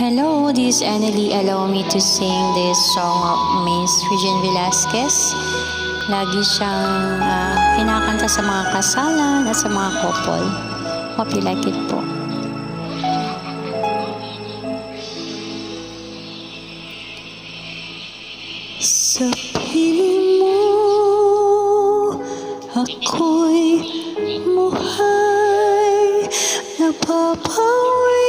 Hello, this is Annalie. Allow me to sing this song of Miss Regine Velasquez. Lagi siyang kinakanta sa mga kasalan at sa mga couple. Hope you like it po. Sa piling mo, ako'y muhay, napapawi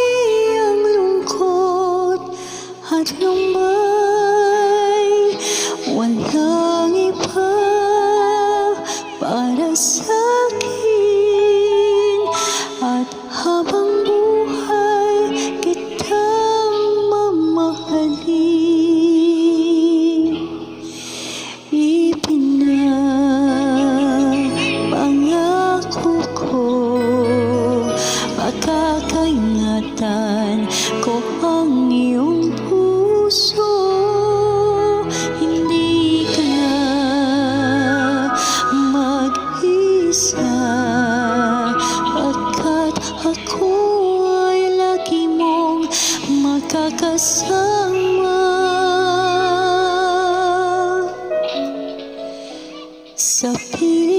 ang lungkot at lumbay. Walang iba para sa'kin, at habang buhay kitang mamahalin. Ipinapangako ko, makakaingatan ko ang iyong puso. Hindi ka na mag-isa, pagkat ako ay lagi mong makakasama. Sa piling